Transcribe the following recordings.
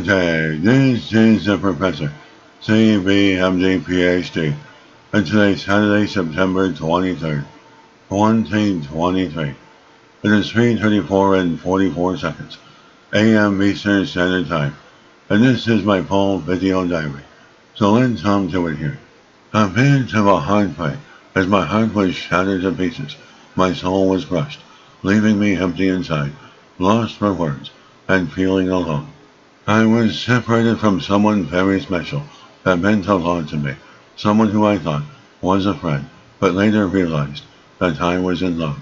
day. This is the Professor, CBMD PhD, and today's Saturday, September 23rd, 2023. It is 3:34 and 44 seconds, AM Eastern Standard Time, and this is my full video diary. So let's come to it here. A bit of a heartbreak, as my heart was shattered to pieces. My soul was crushed, leaving me empty inside, lost for words, and feeling alone. I was separated from someone very special that meant a lot to me, someone who I thought was a friend, but later realized that I was in love.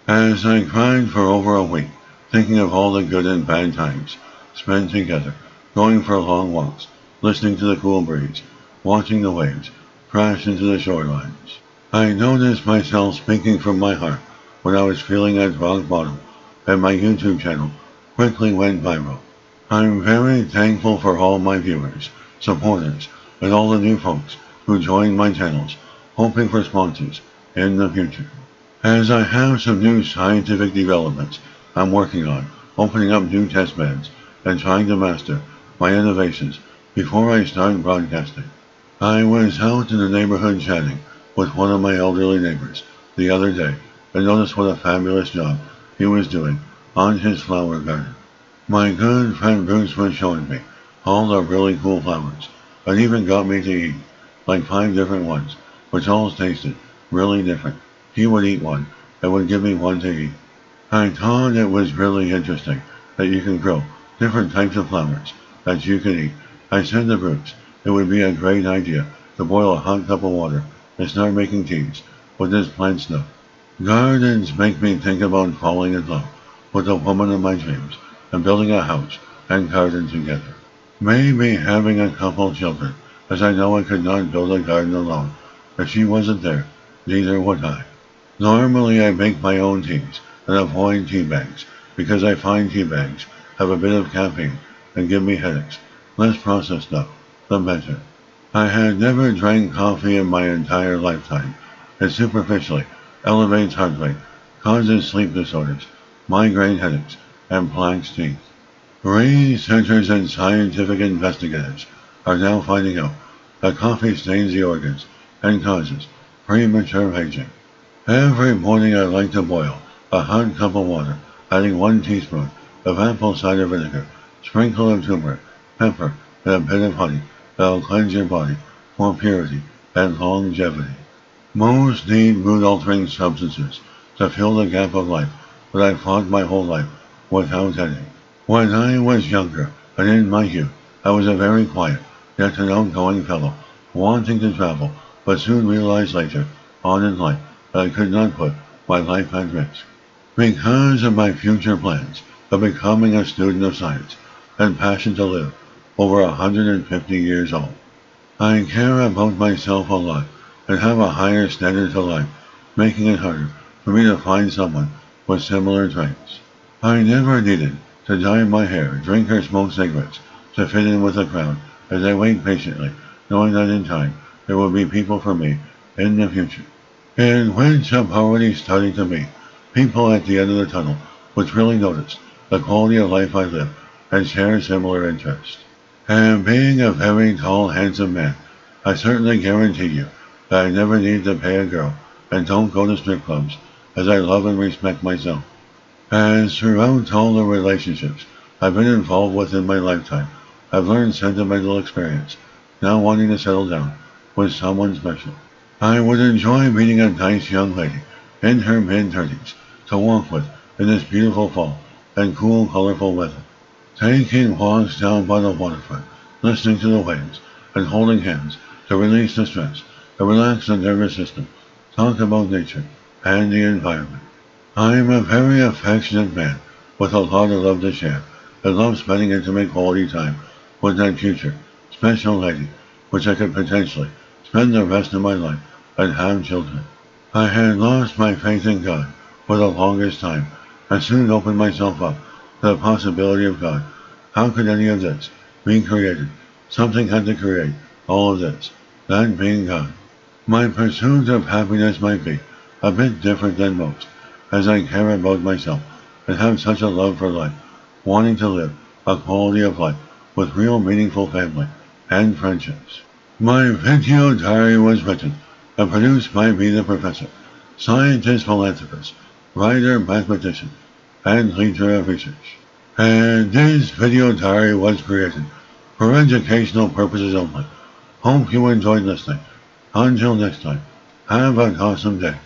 As I cried for over a week, thinking of all the good and bad times spent together, going for long walks, listening to the cool breeze, watching the waves crash into the shorelines. I noticed myself speaking from my heart when I was feeling at rock bottom, and my YouTube channel quickly went viral. I'm very thankful for all my viewers, supporters, and all the new folks who joined my channels, hoping for sponsors in the future. As I have some new scientific developments I'm working on, opening up new test beds, and trying to master my innovations before I start broadcasting. I was out in the neighborhood chatting with one of my elderly neighbors the other day and noticed what a fabulous job he was doing on his flower garden. My good friend Bruce was showing me all the really cool flowers, and even got me to eat, like 5 different ones, which all tasted really different. He would eat one, and would give me one to eat. I thought it was really interesting that you can grow different types of flowers that you can eat. I said to Bruce it would be a great idea to boil a hot cup of water and start making teas with this plant stuff. Gardens make me think about falling in love with the woman of my dreams and building a house and garden together. Maybe having a couple children, as I know I could not build a garden alone. If she wasn't there, neither would I. Normally I make my own teas and avoid tea bags because I find tea bags have a bit of caffeine and give me headaches. Less processed stuff, the better. I had never drank coffee in my entire lifetime. It superficially elevates heart rate, causes sleep disorders, migraine headaches, and plaques teeth. Researchers and scientific investigators are now finding out that coffee stains the organs and causes premature aging. Every morning I like to boil a hot cup of water, adding 1 teaspoon of apple cider vinegar, sprinkle of turmeric, pepper, and a bit of honey that will cleanse your body for purity and longevity. Most need mood-altering substances to fill the gap of life, but I fought my whole life without any. When I was younger, and in my youth, I was a very quiet, yet an outgoing fellow, wanting to travel, but soon realized later on in life that I could not put my life at risk. Because of my future plans of becoming a student of science and passion to live over 150 years old, I care about myself a lot and have a higher standard to life, making it harder for me to find someone with similar traits. I never needed to dye my hair, drink or smoke cigarettes to fit in with the crowd as I wait patiently, knowing that in time there will be people for me in the future, in which I'm already starting to meet people at the end of the tunnel which really notice the quality of life I live and share similar interests. And being a very tall, handsome man, I certainly guarantee you that I never need to pay a girl and don't go to strip clubs, as I love and respect myself. As throughout all the relationships I've been involved with in my lifetime, I've learned sentimental experience, now wanting to settle down with someone special. I would enjoy meeting a nice young lady in her mid-30s to walk with in this beautiful fall and cool, colorful weather, taking walks down by the waterfront, listening to the waves, and holding hands to release the stress and relax the nervous system, talk about nature and the environment. I am a very affectionate man with a lot of love to share and love spending intimate quality time with that future, special lady, which I could potentially spend the rest of my life and have children. I had lost my faith in God for the longest time. I soon opened myself up to the possibility of God. How could any of this be created? Something had to create all of this, that being God. My pursuit of happiness might be a bit different than most, as I care about myself and have such a love for life, wanting to live a quality of life with real meaningful family and friendships. My video diary was written and produced by me, the professor, scientist, philanthropist, writer, mathematician, and leader of research. And this video diary was created for educational purposes only. Hope you enjoyed listening. Until next time, have an awesome day.